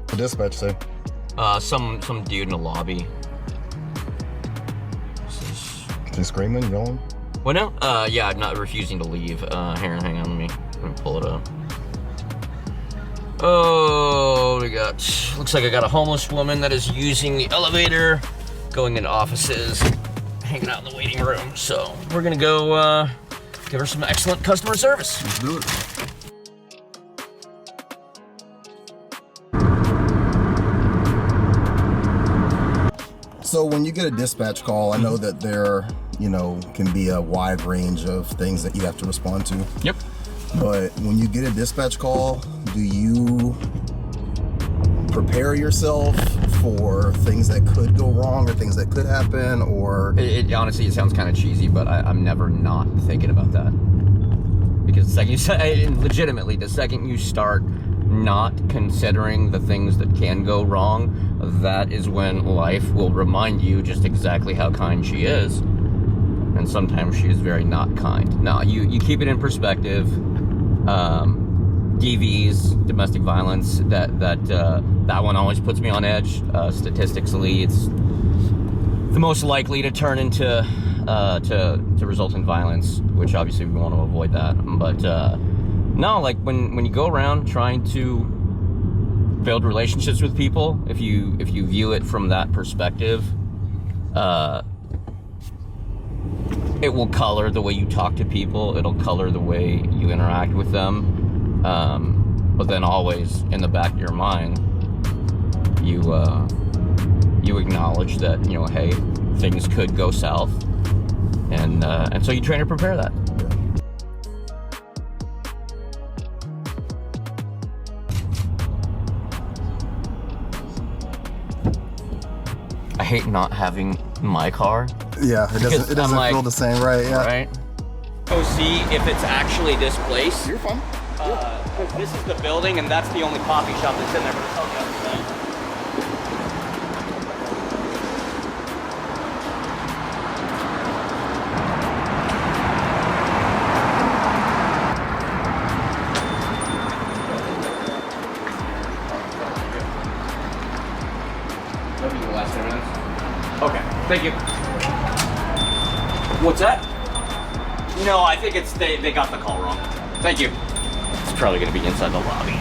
The dispatch say? Some dude in the lobby. Is he screaming, yelling? What now? Yeah, not refusing to leave. Hang on, let me pull it up. Oh, what do we got? Looks like I got a homeless woman that is using the elevator, going into offices, hanging out in the waiting room. So we're gonna go give her some excellent customer service. Let's do it. So when you get a dispatch call, I know that there, can be a wide range of things that you have to respond to. Yep. But when you get a dispatch call, do you prepare yourself for things that could go wrong or things that could happen, or? Honestly, it sounds kind of cheesy, but I'm never not thinking about that. Because the second you start not considering the things that can go wrong, that is when life will remind you just exactly how kind she is. And sometimes she is very not kind. Now, you keep it in perspective. DVs, domestic violence, that one always puts me on edge. Statistically, it's the most likely to turn into to result in violence, which obviously we want to avoid that. But no, like when you go around trying to build relationships with people, if you view it from that perspective, it will color the way you talk to people. It'll color the way you interact with them. But then always in the back of your mind, you acknowledge that, hey, things could go south. And so you try to prepare that. I hate not having my car. Yeah, it doesn't feel the same, right? Yeah. Right. Go see if it's actually this place. You're fine. Because this is the building, and that's the only coffee shop that's in there. But it's on the other side. Maybe the last 10 minutes. Okay, thank you. What's that? No, I think it's they got the call wrong. Thank you. It's probably gonna be inside the lobby.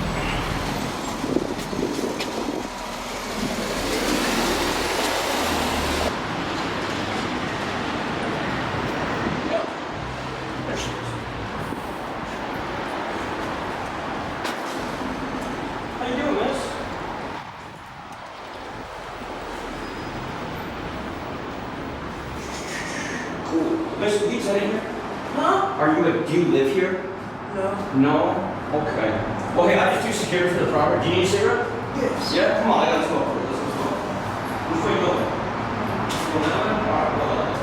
Oh, there she is. How you doing, miss? Cool. Miss, will you sit in here? Huh? Do you live here? No. No? Okay. Well, hey, I just do security for the property. Do you need a cigarette? Yes. Yeah? Come on, I gotta smoke for you. Let's go smoke. Which way you going? Go that way? Alright, go that way.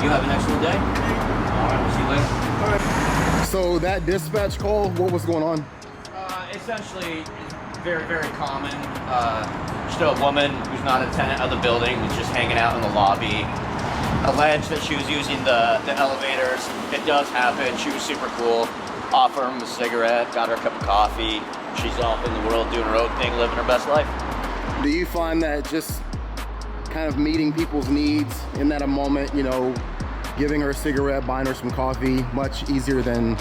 You have an excellent day. All right, we'll see you later. So that dispatch call, what was going on? Essentially, it's very, very common. Just a woman who's not a tenant of the building was just hanging out in the lobby. Alleged that she was using the elevators. It does happen. She was super cool. Offer him a cigarette, got her a cup of coffee. She's off in the world doing her own thing, living her best life. Do you find that just kind of meeting people's needs in that moment, giving her a cigarette, buying her some coffee, much easier than,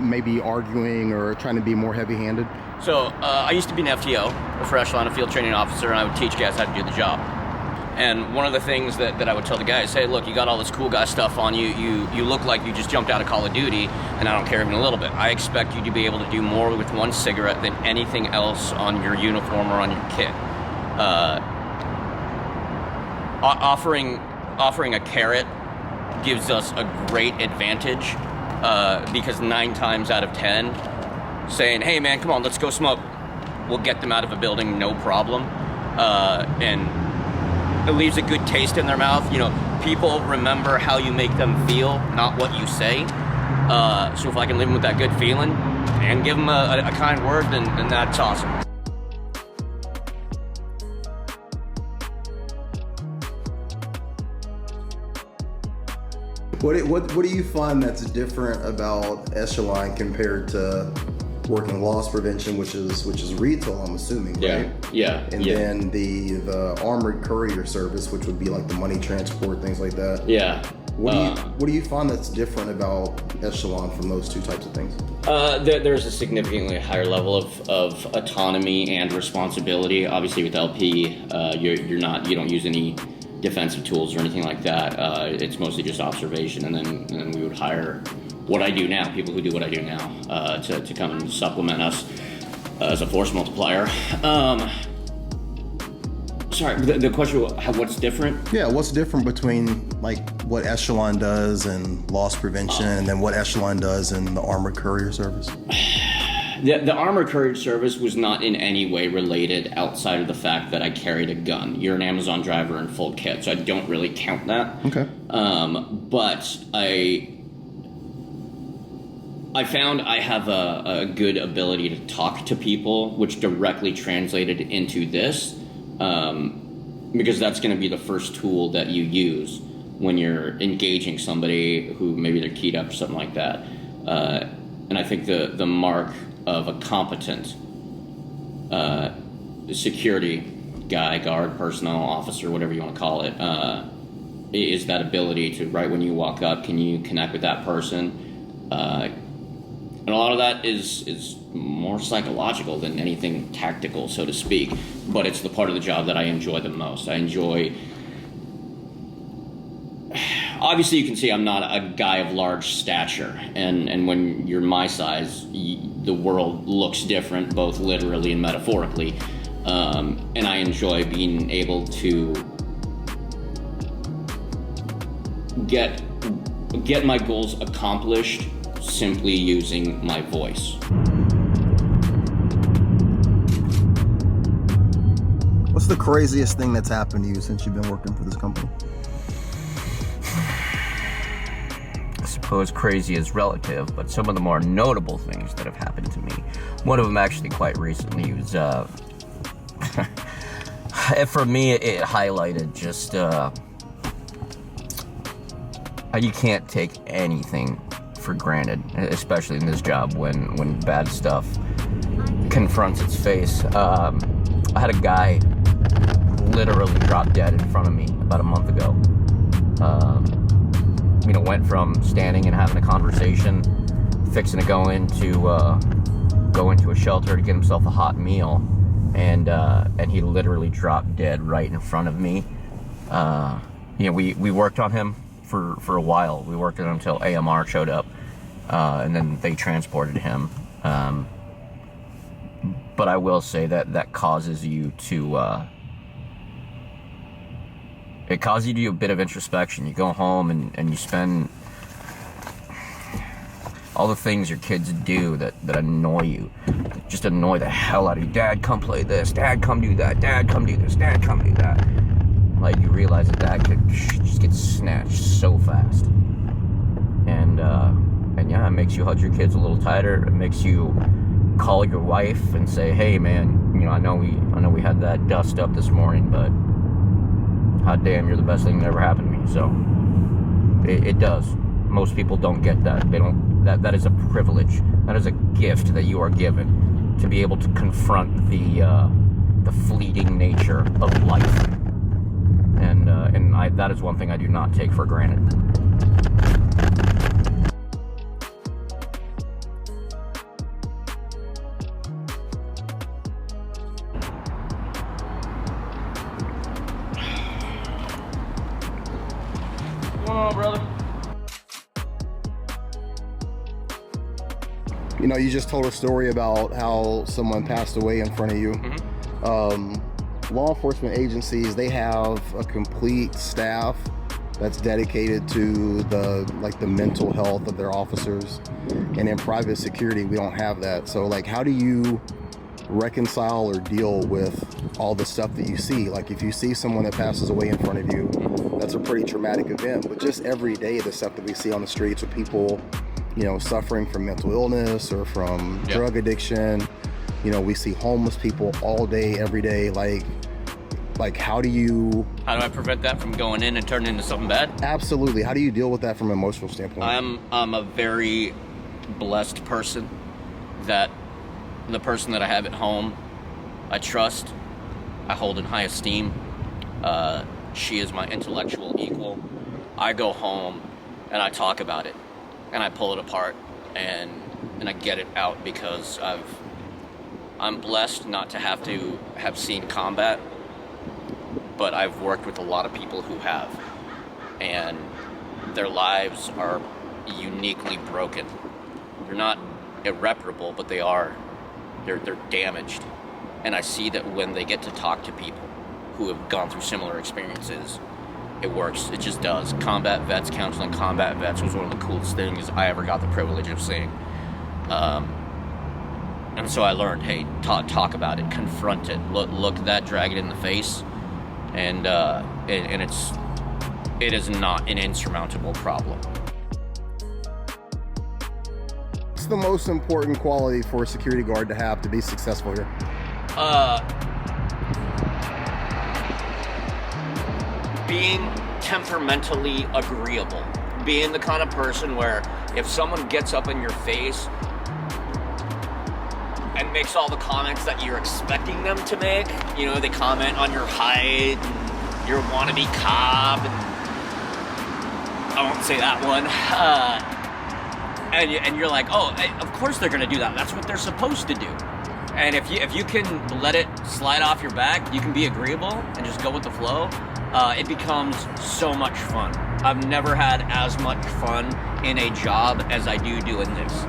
maybe arguing or trying to be more heavy-handed? So I used to be an FTO, for Echelon, a field training officer, and I would teach guys how to do the job. And one of the things that I would tell the guys, hey, look, you got all this cool guy stuff on you. You look like you just jumped out of Call of Duty, and I don't care even a little bit. I expect you to be able to do more with one cigarette than anything else on your uniform or on your kit. Offering a carrot gives us a great advantage because 9 times out of 10, saying, hey man, come on, let's go smoke, will get them out of a building, no problem. And it leaves a good taste in their mouth. You know, people remember how you make them feel, not what you say. So if I can leave them with that good feeling and give them a kind word, then that's awesome. What do you find that's different about Echelon compared to working loss prevention, which is retail, I'm assuming, right? Yeah. And then the armored courier service, which would be like the money transport, things like that. Yeah. What do you find that's different about Echelon from those two types of things? There's a significantly higher level of autonomy and responsibility. Obviously, with LP, you don't use any defensive tools or anything like that. It's mostly just observation, and then we would hire what I do now, people who do what I do now, to come and supplement us as a force multiplier. Sorry, the question was what's different? Yeah, what's different between like what Echelon does and loss prevention, and then what Echelon does in the armored courier service? The armored courier service was not in any way related outside of the fact that I carried a gun. You're an Amazon driver in full kit, so I don't really count that. Okay. But I found I have a good ability to talk to people, which directly translated into this, because that's going to be the first tool that you use when you're engaging somebody who maybe they're keyed up or something like that. And I think the mark of a competent security guy, guard, personnel officer, whatever you want to call it, is that ability to, right when you walk up, can you connect with that person? And a lot of that is more psychological than anything tactical, so to speak. But it's the part of the job that I enjoy the most. I enjoy... Obviously, you can see I'm not a guy of large stature. And when you're my size, the world looks different, both literally and metaphorically. And I enjoy being able to get my goals accomplished simply using my voice. What's the craziest thing that's happened to you since you've been working for this company? I suppose crazy is relative, but some of the more notable things that have happened to me, one of them actually quite recently was, for me, it highlighted just how you can't take anything for granted, especially in this job when bad stuff confronts its face. I had a guy literally drop dead in front of me about a month ago. Went from standing and having a conversation, fixing to go into a shelter to get himself a hot meal, and he literally dropped dead right in front of me. We worked on him for a while. We worked on him until AMR showed up, and then they transported him. But I will say that causes you to it causes you to do a bit of introspection. You go home and you spend all the things your kids do that annoy you, that just annoy the hell out of you. Dad, come play this. Dad, come do that. Dad, come do this. Dad, come do that. Like, you realize that could just get snatched so fast. And yeah, it makes you hug your kids a little tighter. It makes you call your wife and say, hey man, I know we had that dust up this morning, but hot damn, you're the best thing that ever happened to me. So it does. Most people don't get that. They don't. That is a privilege. That is a gift that you are given, to be able to confront the fleeting nature of life. And that is one thing I do not take for granted. What's going on, brother? You just told a story about how someone passed away in front of you. Mm-hmm. Law enforcement agencies, they have a complete staff that's dedicated to the mental health of their officers. And in private security, we don't have that. So like, how do you reconcile or deal with all the stuff that you see? Like if you see someone that passes away in front of you, that's a pretty traumatic event. But just every day, the stuff that we see on the streets with people, you know, suffering from mental illness or from drug addiction, you know, we see homeless people all day, every day. Like how do I prevent that from going in and turning into something bad? Absolutely. How do you deal with that from an emotional standpoint? I'm a very blessed person that the person that I have at home, I trust, I hold in high esteem. She is my intellectual equal. I go home and I talk about it and I pull it apart and I get it out because I'm blessed not to have seen combat, but I've worked with a lot of people who have, and their lives are uniquely broken. They're not irreparable, but they're damaged. And I see that when they get to talk to people who have gone through similar experiences, it works. It just does. Combat vets, counseling combat vets was one of the coolest things I ever got the privilege of seeing. And so I learned, hey, talk about it, confront it, look that, drag it in the face, and it is not an insurmountable problem. What's the most important quality for a security guard to have to be successful here? Being temperamentally agreeable. Being the kind of person where if someone gets up in your face and makes all the comments that you're expecting them to make, you know, they comment on your height and your wannabe cop, and I won't say that one, and you're like, oh, of course they're gonna do that, that's what they're supposed to do. And if you can let it slide off your back, you can be agreeable and just go with the flow, it becomes so much fun. I've never had as much fun in a job as I do doing this.